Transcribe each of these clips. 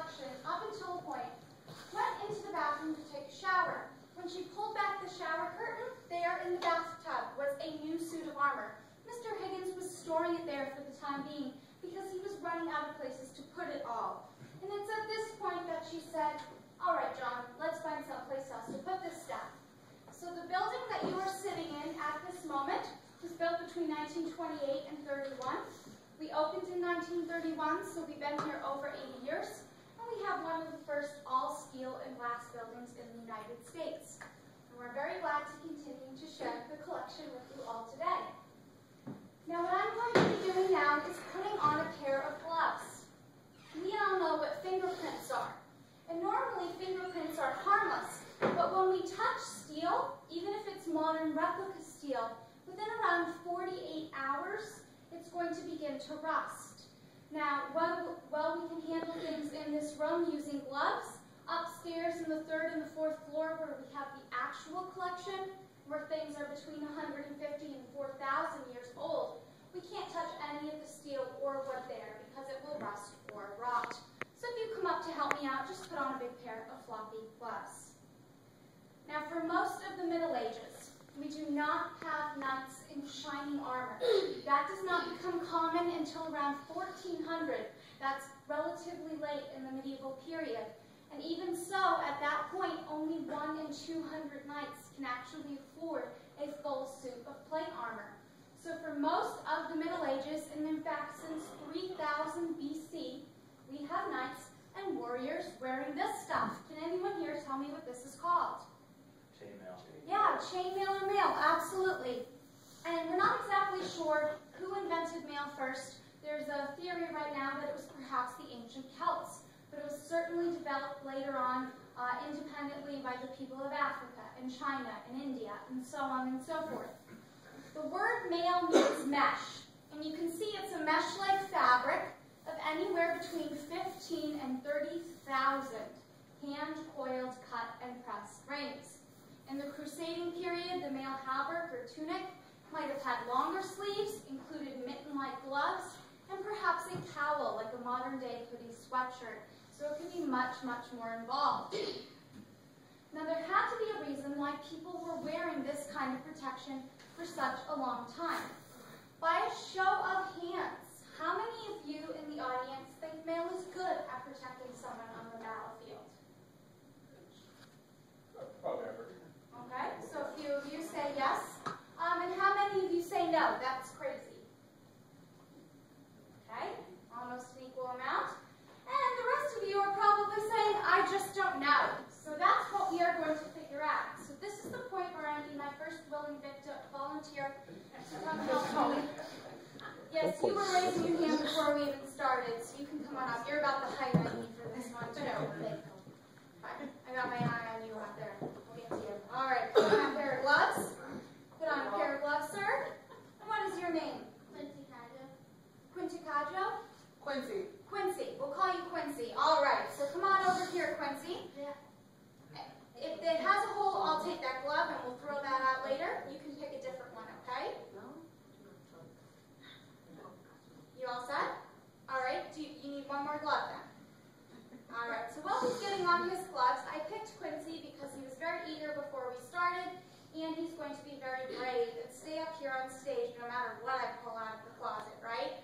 collection up until a point, went into the bathroom to take a shower. When she pulled back the shower curtain, there in the bathtub was a new suit of armor. Mr. Higgins was storing it there for the time being because he was running out of places to put it all. And it's at this point that she said, "All right, John, let's find someplace else to put this stuff." So the building that you are sitting in at this moment was built between 1928 and 31. We opened in 1931, so we've been here over 80 years. And we have one of the first all steel and glass buildings in the United States. And we're very glad to continue to share the collection with you all today. Now what I'm going to be doing now is putting on a pair of gloves. We all know what fingerprints are. And normally fingerprints are harmless, but when we touch steel, even if it's modern replica steel, within around 48 hours, it's going to begin to rust. Now, while we can handle things in this room using gloves, upstairs in the 3rd and the 4th floor where we have the actual collection, where things are between 150 and 4,000 years old, we can't touch any of the steel or wood there because it will rust or rot. So if you come up to help me out, just put on a big pair of floppy gloves. Now for most of the Middle Ages, we do not have knights in shining armor. That does not become common until around 1400. That's relatively late in the medieval period. And even so, at that point, only 1 in 200 knights can actually afford a full suit of plate armor. So for most of the Middle Ages, and in fact since 3000 BC, we have knights and warriors wearing this stuff. Can anyone here tell me what this is called? Chainmail. Yeah, chainmail or mail, absolutely. And we're not exactly sure who invented mail first. There's a theory right now that it was perhaps the ancient Celts, but it was certainly developed later on independently by the people of Africa and China and India and so on and so forth. The word mail means mesh, and you can see it's a mesh-like fabric of anywhere between 15 and 30,000 hand-coiled, cut, and pressed rings. In the Crusading period, the male hauberk or tunic might have had longer sleeves, included mitten-like gloves, and perhaps a cowl like a modern-day hoodie sweatshirt. So it could be much, much more involved. Now there had to be a reason why people were wearing this kind of protection for such a long time. By a show of hands, how many of you in the audience think mail is good at protecting someone on the battlefield? Probably ever. Okay, so a few of you say yes. And how many of you say no? That's crazy. Okay, almost an equal amount. And the rest of you are probably saying, I just don't know. So that's what we are going to figure out. So this is the point where I need my first willing volunteer to come help me. Yes, you were raising your hand before we even started, so you can come on up. You're about the height I need for this one, too. Fine. I got my eye on you out there. We'll get to you. All right, put on a pair of gloves. Put on a pair of gloves, sir. And what is your name? Quincy Cajo. Quincy Cajo? Quincy. Quincy. We'll call you Quincy. All right, so come on over here, Quincy. Yeah. If it has a hole, I'll take that glove and we'll throw that out later. You can pick a different one, okay? You all set? All right, you need one more glove then. All right, so while he's getting on his gloves, I picked Quincy because he was very eager before we started, and he's going to be very brave and stay up here on stage no matter what I pull out of the closet, right?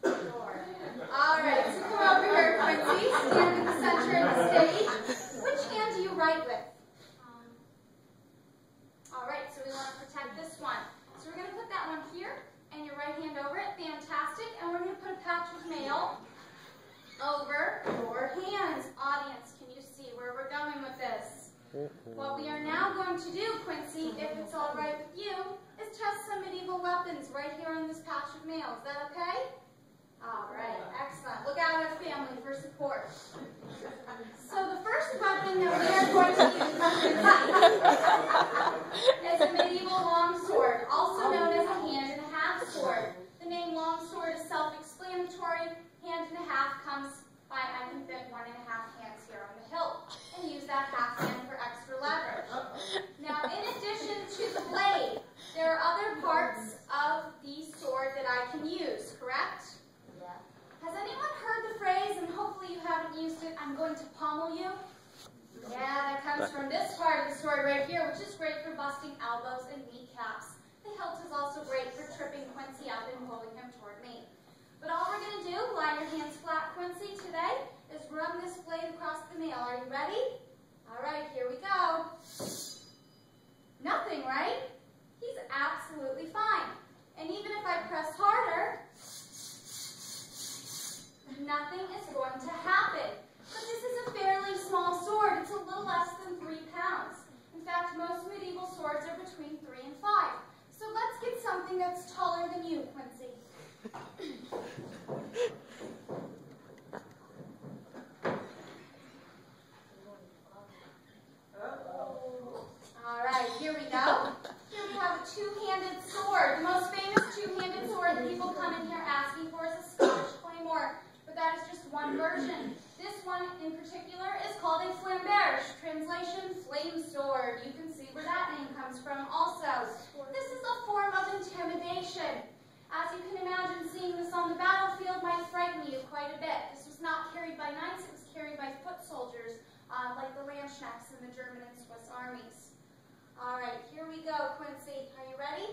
Sure. All right, so come over here, Quincy. Stand in the center of the stage. Which hand do you write with? All right, so we want to protect this one. So we're going to put that one here, and your right hand over it. Fantastic. And we're going to put a patch of mail over your hands. Audience, can you see where we're going with this? What we are now going to do, Quincy, if it's all right with you, is test some medieval weapons right here on this patch of mail. Is that okay? All right, excellent. Look out at our family for support. So the first weapon that we are going to use is a medieval longsword, also known as a hand-and-a-half sword. The name longsword is self-explanatory. Hand-and-a-half comes by I can fit 1.5 hands here on the hilt and use that half hand for extra leverage. Now, in addition to the blade, there are other parts of the sword that I can use, correct? Yeah. Has anyone heard the phrase, and hopefully you haven't used it, I'm going to pommel you. Yeah, that comes from this part of the sword right here, which is great for busting elbows and kneecaps. The hilt is also great for tripping Quincy up and pulling him toward me. But all we're going to do, lie your hands flat, Quincy, today, is run this blade across the nail. Are you ready? All right, here we go. Nothing, right? He's absolutely fine. And even if I press harder, nothing is going to happen. But this is a fairly small sword. It's a little less than 3 pounds. In fact, most medieval swords are between 3 and 5. So let's get something that's taller than you, Quincy. All right, here we go. Here we have a two-handed sword. The most famous two-handed sword that people come in here asking for is a Scottish claymore, but that is just one version. This one in particular is called a flamberge, translation, flame sword. You can see where that name comes from also. This is a form of intimidation. As you can imagine, seeing this on the battlefield might frighten you quite a bit. This was not carried by knights, it was carried by foot soldiers, like the Landsknechts in the German and Swiss armies. All right, here we go, Quincy. Are you ready?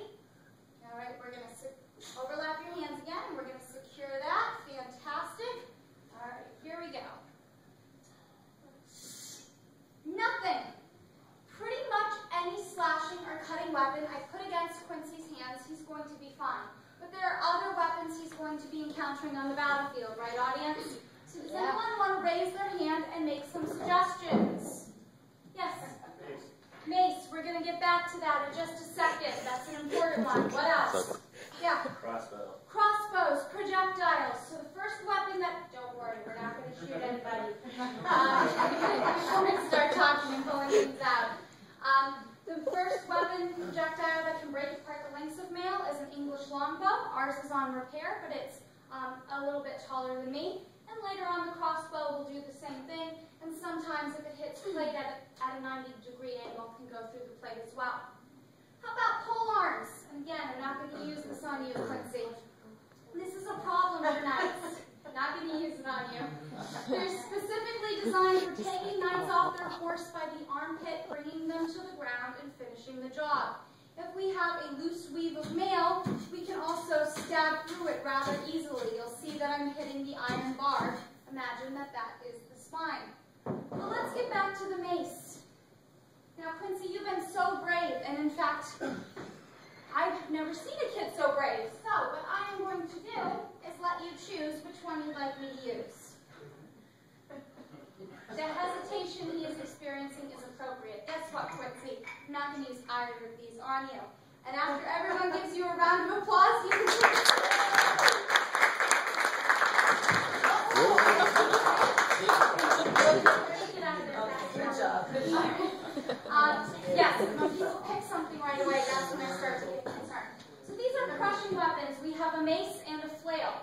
All right, we're going to overlap your hands again, and we're going to secure that. Fantastic. All right, here we go. Nothing. Pretty much any slashing or cutting weapon I put against Quincy's hands, he's going to be fine. But there are other weapons he's going to be encountering on the battlefield, right, audience? So does anyone want to raise their hand and make some suggestions? Yes? Mace. We're going to get back to that in just a second. That's an important one. What else? Yeah? Crossbow. Crossbows, projectiles. So the first weapon that, don't worry, we're not going to shoot anybody. Before we start talking and pulling things out. The first weapon projectile that can break apart the links of mail is an English longbow. Ours is on repair, but it's a little bit taller than me. And later on, the crossbow will do the same thing. And sometimes if it hits plate at a 90-degree angle, can go through the plate as well. How about pole arms? And again, I'm not going to use this on you, Quincy. This is a problem for knights. I'm not going to use it on you. They're specifically designed for taking knights off their horse by the armpit, bringing them to the ground, and finishing the job. If we have a loose weave of mail, we can also stab through it rather easily. You'll see that I'm hitting the iron bar. Imagine that that is the spine. Well, let's get back to the mace. Now, Quincy, you've been so brave, and in fact, I've never seen a kid so brave. So, what I am going to do is let you choose which one you'd like me to use. The hesitation he is experiencing is appropriate. Guess what, Quincy? I'm not going to use either of these on you. And after everyone gives you a round of applause, you can Good job. Yes, when people pick something right away, that's when I start to get concerned. So these are crushing weapons. We have a mace and a flail.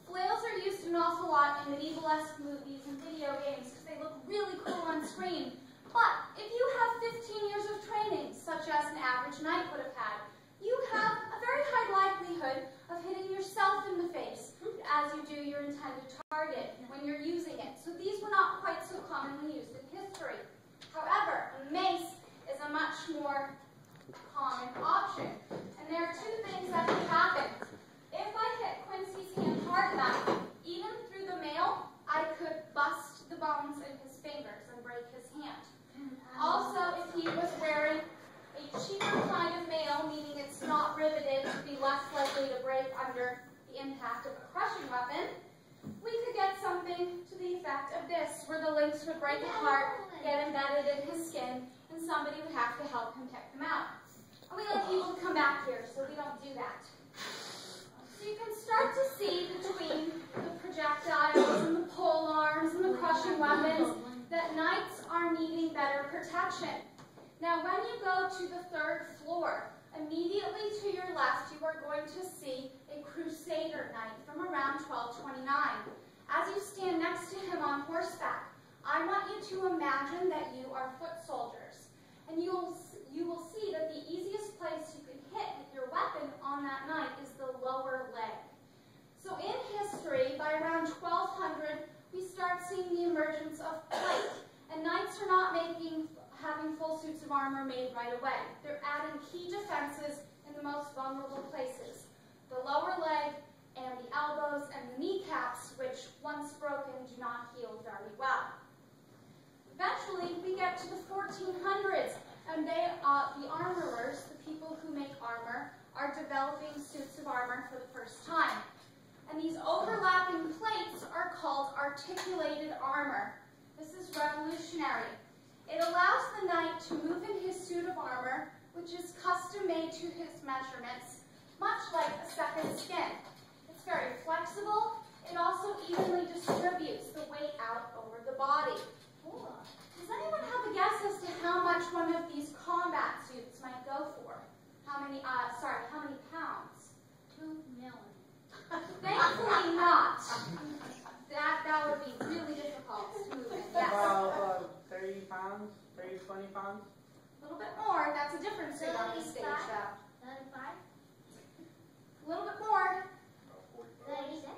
Flails are used an awful lot in medieval-esque movies and video games because they look really cool on screen. But if you have 15 years of training, such as an average knight would have had, you have a very high likelihood of hitting yourself in the face as you do your intended target when you're using it. So these were not quite so commonly used in history. However, a mace is a much more common option. And there are two things that can happen. If I hit Quincy's hand hard enough, even through the mail, I could bust the bones in his fingers and break his hand. Also, if he was wearing a cheaper kind of mail, meaning it's not riveted to be less likely to break under the impact of a crushing weapon, we could get something to the effect of this, where the links would break apart, get embedded in his skin, and somebody would have to help him pick them out. And we like people to come back here, so we don't do that. So you can start to see between the projectiles and the pole arms and the crushing weapons that knights are needing better protection. Now, when you go to the 3rd floor, immediately to your left, you are going to see a Crusader knight from around 1229. As you stand next to him on horseback, I want you to imagine that you are foot soldiers. And you will see that the easiest place you can hit with your weapon on that knight is the lower leg. So in history, by around 1200, we start seeing the emergence armor made right away. They're adding key defenses in the most vulnerable places. The lower leg and the elbows and the kneecaps, which once broken do not heal very well. Eventually, we get to the 1400s, and the armorers, the people who make armor, are developing suits of armor for the first time. And these overlapping plates are called articulated armor. This is revolutionary. It allows the knight to move in his suit of armor, which is custom made to his measurements, much like a second skin. It's very flexible. It also evenly distributes the weight out over the body. Does anyone have a guess as to how much one of these combat suits might go for? How many pounds? 2 million. Thankfully not. That would be really difficult to move in. Yes. About 30 pounds, 30, 20 pounds. A little bit more. That's a different suit on the stage, though. 35? A little bit more. 36?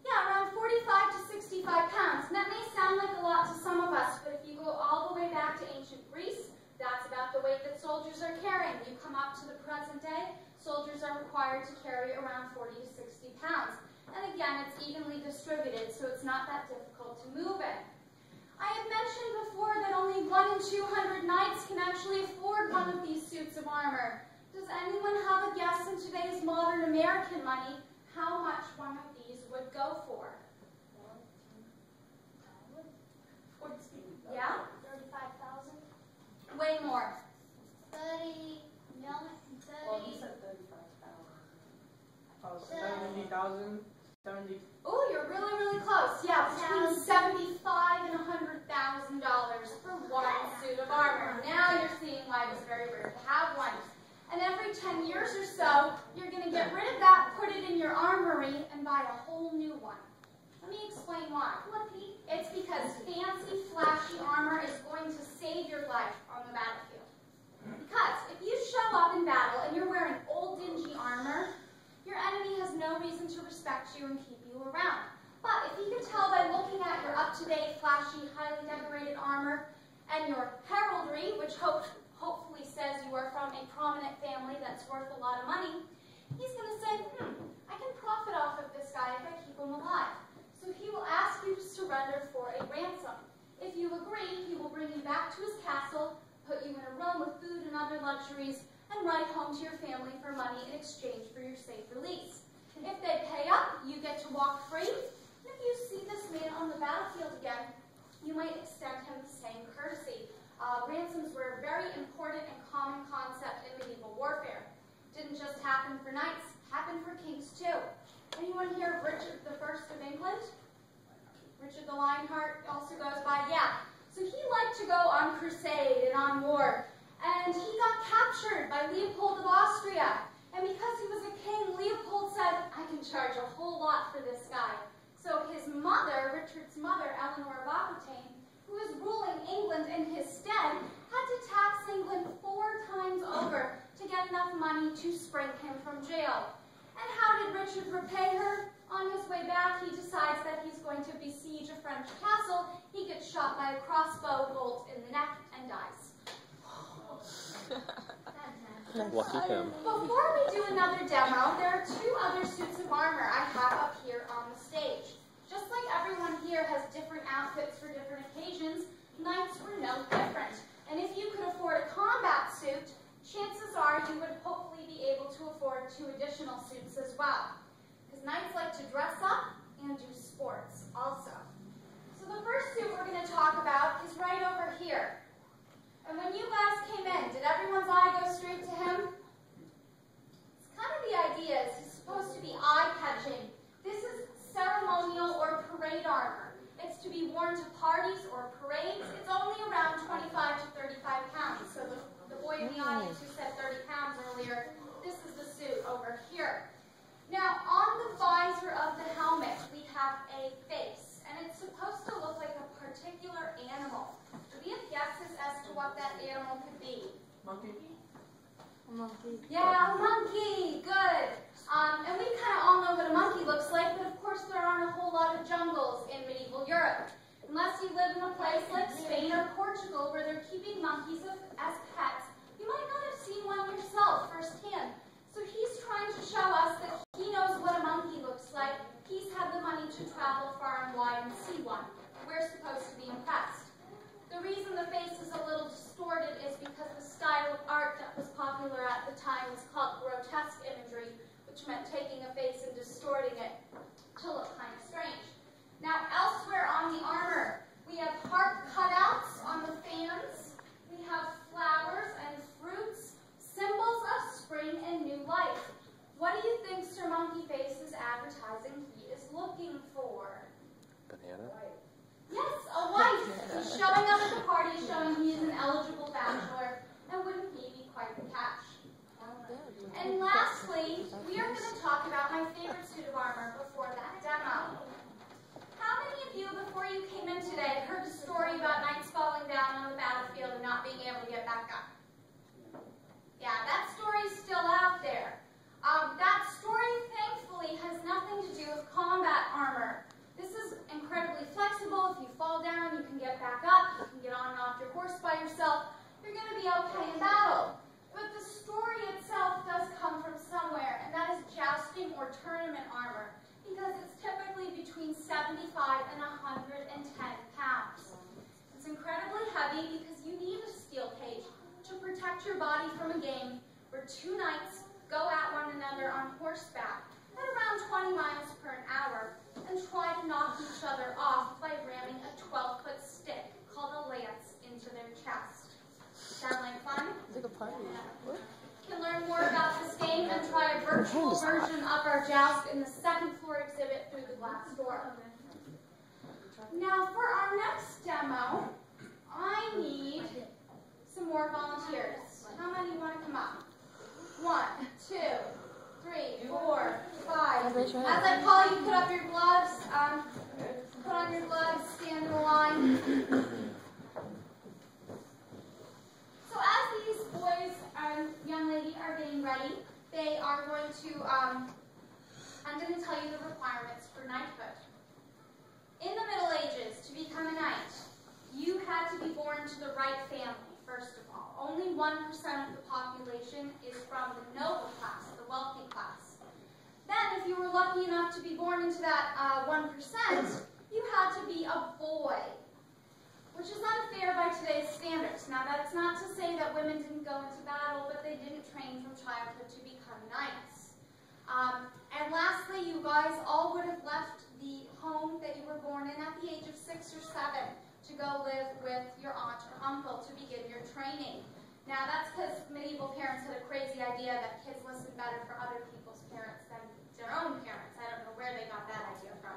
Yeah, around 45 to 65 pounds. And that may sound like a lot to some of us, but if you go all the way back to ancient Greece, that's about the weight that soldiers are carrying. You come up to the present day, soldiers are required to carry around 40 to 60 pounds. And again, it's evenly distributed, so it's not that difficult to move in. I had mentioned before that only 1 in 200 knights can actually afford one of these suits of armor. Does anyone have a guess in today's modern American money how much one of these would go for? Yeah? 35,000? Way more. 30 million? 30? Well, he said 35,000. Oh, 70,000? 70. Oh, you're really, really close. Yeah, between $75,000 and $100,000 for one suit of armor. Now you're seeing why it was very rare to have one. And every 10 years or so, you're going to get rid of that, put it in your armory, and buy a whole new one. Let me explain why. It's because fancy, flashy armor is going to save your life on the battlefield. Because if you show up in battle and you're wearing old, dingy armor, your enemy has no reason to respect you and keep you around. But if you can tell by looking at your up-to-date, flashy, highly decorated armor and your heraldry, which hopefully says you are from a prominent family that's worth a lot of money, he's going to say, I can profit off of this guy if I keep him alive. So he will ask you to surrender for a ransom. If you agree, he will bring you back to his castle, put you in a room with food and other luxuries, and write home to your family for money in exchange for your safe release. If they pay up, you get to walk free. And if you see this man on the battlefield again, you might extend him the same courtesy. Ransoms were a very important and common concept in medieval warfare. Didn't just happen for knights, happened for kings too. Anyone here of Richard I of England? Richard the Lionheart also goes by, yeah. So he liked to go on crusade and on war. And he got captured by Leopold of Austria. And because he was a king, Leopold said, I can charge a whole lot for this guy. So his mother, Richard's mother, Eleanor of Aquitaine, who was ruling England in his stead, had to tax England 4 times over to get enough money to spring him from jail. And how did Richard repay her? On his way back, he decides that he's going to besiege a French castle. He gets shot by a crossbow bolt in the neck and dies. Lucky him. Before we do another demo, there are 2 other suits of armor I have up here on the stage. Just like everyone here has different outfits for different occasions, knights were no different. And if you could afford a combat suit, chances are you would hopefully be able to afford 2 additional suits as well. Because knights like to dress up and do sports also. So the first suit we're going to talk about is right over here. And when you guys came in, did everyone's eye go straight to him? It's kind of the idea is he's supposed to be eye-catching. This is ceremonial or parade armor. It's to be worn to parties or parades. It's only around 25 to 35 pounds. So the boy in the audience who said 30 pounds earlier, this is the suit over here. Now, on the visor of the helmet, we have a face. And it's supposed to look like a particular animal. Do we have guesses as to what that animal could be? Monkey? Monkey. Yeah, a monkey. Good. And we kind of all know what a monkey looks like, but of course there aren't a whole lot of jungles in medieval Europe. Unless you live in a place like Spain or Portugal where they're keeping monkeys as pets show us that he knows what a monkey looks like. He's had the money to travel far and wide and see one. We're supposed to be impressed. The reason the face is a little distorted is because the style of art that was popular at the time was called grotesque imagery, which meant taking a face and distorting it to look kind of strange. Now, elsewhere on the armor, we have heart cutouts on the fans. We have flowers and fruits, symbols of spring and new life. What do you think Sir Monkey Face is advertising he is looking for? Banana? Yes, a wife. He's showing up at the party, showing he is an eligible bachelor, and wouldn't he be quite the catch? And lastly, we are going to talk about my favorite suit of armor before that demo. How many of you, before you came in today, heard the story about knights falling down on the battlefield and not being able to get back up? Yeah, that story's still out there. That story, thankfully, has nothing to do with combat armor. This is incredibly flexible. If you fall down, you can get back up. You can get on and off your horse by yourself. You're going to be okay in battle. But the story itself does come from somewhere, and that is jousting or tournament armor, because it's typically between 75 and 110 pounds. It's incredibly heavy because you need a steel cage to protect your body from a game where two knights go at one another on horseback at around 20 miles per hour and try to knock each other off by ramming a 12-foot stick called a lance into their chest. Sound like fun? It's like a party. You can learn more about this game and try a virtual version of our joust in the second floor exhibit through the glass door. Now for our next demo, I need some more volunteers. How many want to come up? 1, 2, 3, 4, 5. As I call you, put up your gloves. Put on your gloves, stand in a line. So as these boys and young lady are getting ready, they are going to, I'm going to tell you the requirements for knighthood. In the Middle Ages, to become a knight, you had to be born to the right family, first of all. Only 1% of the population is from the noble class, the wealthy class. Then, if you were lucky enough to be born into that 1%, you had to be a boy, which is unfair by today's standards. Now, that's not to say that women didn't go into battle, but they didn't train from childhood to become knights. And lastly, you guys all would have left the home that you were born in at the age of 6 or 7 to go live with your aunt or uncle to begin your training. Now, that's because medieval parents had a crazy idea that kids listen better for other people's parents than their own parents. I don't know where they got that idea from.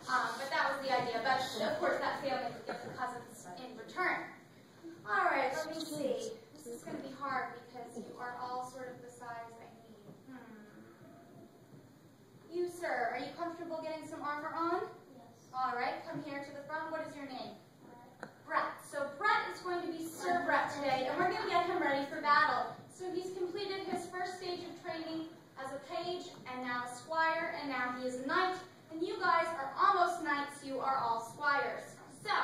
But that was the idea. But, of course, that family would get the cousins in return. All right, let me see. This is going to be hard because you are all sort of the size I need. You, sir, are you comfortable getting some armor on? Yes. All right, come here to the front. What is your name? Brett. So Brett is going to be Sir Brett today, and we're going to get him ready for battle. So he's completed his first stage of training as a page, and now a squire, and now he is a knight. And you guys are almost knights. You are all squires. So,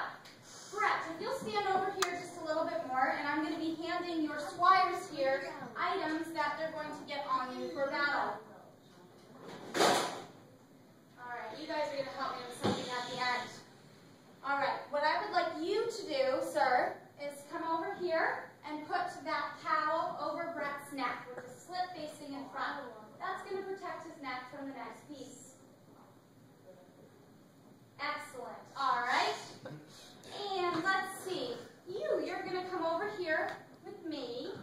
Brett, if you'll stand over here just a little bit more, and I'm going to be handing your squires here items that they're going to get on you for battle. All right, you guys are going to help me with something at the end. All right, what I would like you to do, sir, is come over here and put that towel over Brett's neck with the slit facing in front. That's going to protect his neck from the next piece. Excellent. All right. And let's see. You're going to come over here with me.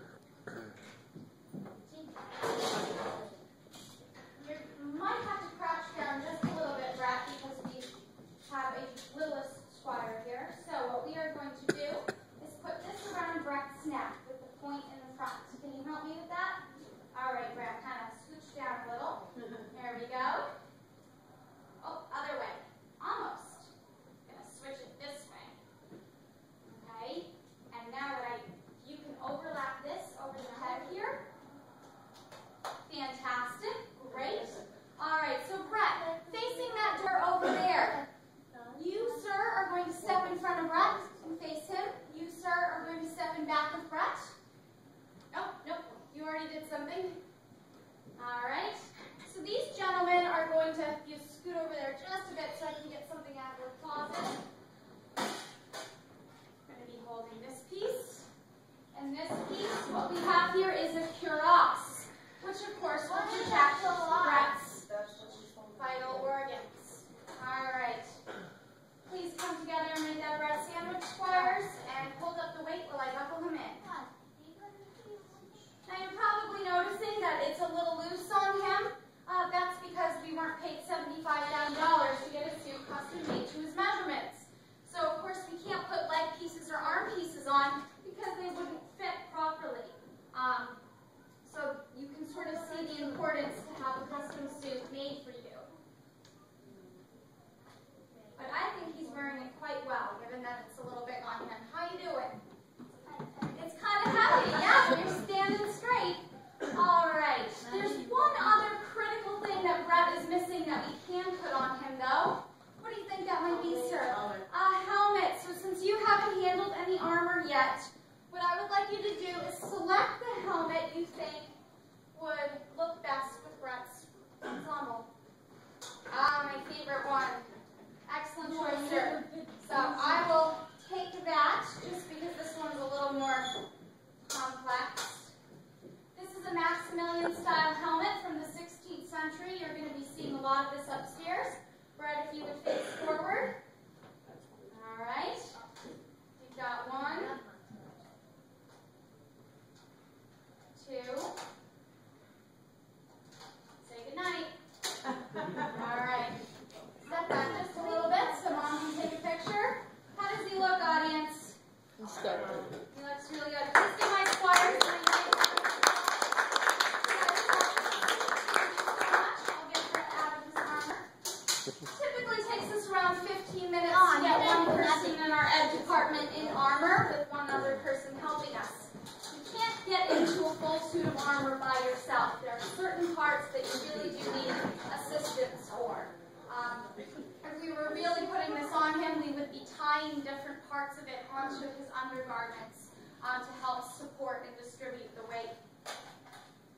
You might have to crouch down just a little bit, Brett, because we there just a bit so I can get something out of her closet. I'm going to be holding this piece. And this piece, what we have here is a cuirass, which of course will protect Brett's vital organs. All right. Please come together and make that bread sandwich, squires, and hold up the weight while I buckle him in. Now you're probably noticing that it's a little loose on him. That's because we weren't paid $75,000 to get a suit custom made to his measurements. So of course we can't put leg pieces or arm pieces on because they wouldn't fit properly. So you can sort of see the importance to have a custom suit made for you. But I think he's wearing it quite well, given that it's a little big on him. How you doing? It's kind of heavy, yeah, but you're standing straight. All right. There's one other critical thing that Brett is missing that we can put on him, though. What do you think that might be, sir? A helmet. So since you haven't handled any armor yet, what I would like you to do is select the helmet you think would look best with Brett's ensemble. Ah, my favorite one. Excellent choice, sir. So I will take that, just because this one's a little more complex. This is a Maximilian-style helmet from the 16th century. You're going to be seeing a lot of this upstairs. Brett, if you would face forward. All right. We've got 1, 2. Say goodnight. All right. Step back just a little bit so Mom can take a picture. How does he look, audience? He looks really good. Please give my squires a hand. I'll get Brett out of his armor. Typically takes us around 15 minutes to get one person in our ed department in armor with one other person helping us. You can't get into a full suit of armor by yourself. There are certain parts that you really do need assistance for. If we were really putting this on him, we would be tying different parts of it onto his undergarments to help support and distribute the weight.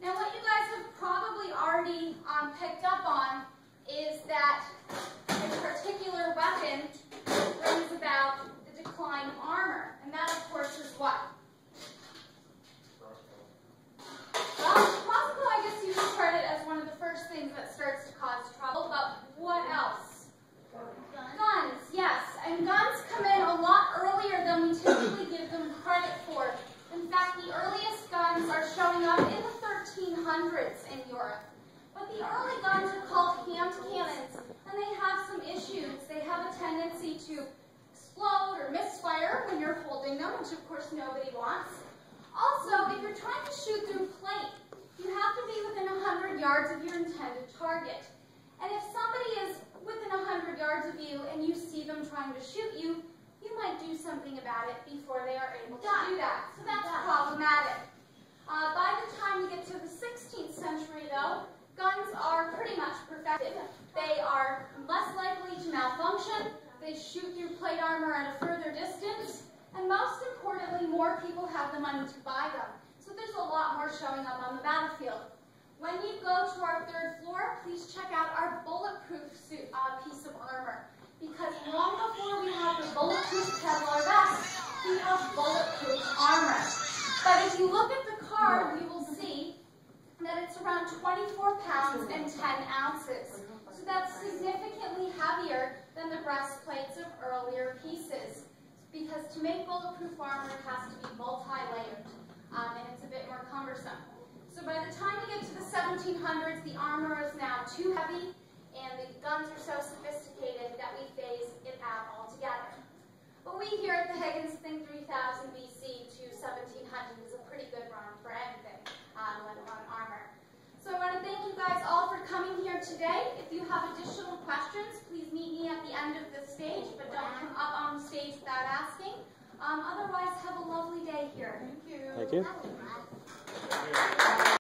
Now what you guys have probably already picked up on is that this particular weapon brings about the decline of armor. And that, of course, is what? Well, crossbow, I guess you could start it as one of the first things that starts to cause trouble, but what else? Guns, yes. And guns come in a lot earlier than we typically give them credit for. In fact, the earliest guns are showing up in the 1300s in Europe. But the early guns are called hand cannons, and they have some issues. They have a tendency to explode or misfire when you're holding them, which of course nobody wants. Also, if you're trying to shoot through plate, you have to be within 100 yards of your intended target. And if somebody is within 100 yards of you and you see them trying to shoot you, you might do something about it before they are able to do that. So that's problematic. By the time you get to the 16th century, though, guns are pretty much perfected. They are less likely to malfunction, they shoot through plate armor at a further distance, and most importantly, more people have the money to buy them. So there's a lot more showing up on the battlefield. When you go to our 3rd floor, please check out our bulletproof suit, piece of armor. Because long before we have the bulletproof Kevlar vest, we have bulletproof armor. But if you look at the card, you will see that it's around 24 pounds and 10 ounces. So that's significantly heavier than the breastplates of earlier pieces. Because to make bulletproof armor, it has to be multi-layered, and it's a bit more cumbersome. So by the time you get to the 1700s, the armor is now too heavy, and the guns are so sophisticated that we phase it out altogether. But we here at the Higgins think 3000 BC to 1700 is a pretty good run for anything, let alone armor. So I want to thank you guys all for coming here today. If you have additional questions, please meet me at the end of the stage, but don't come up on the stage without asking. Otherwise, have a lovely day here. Thank you. Thank you.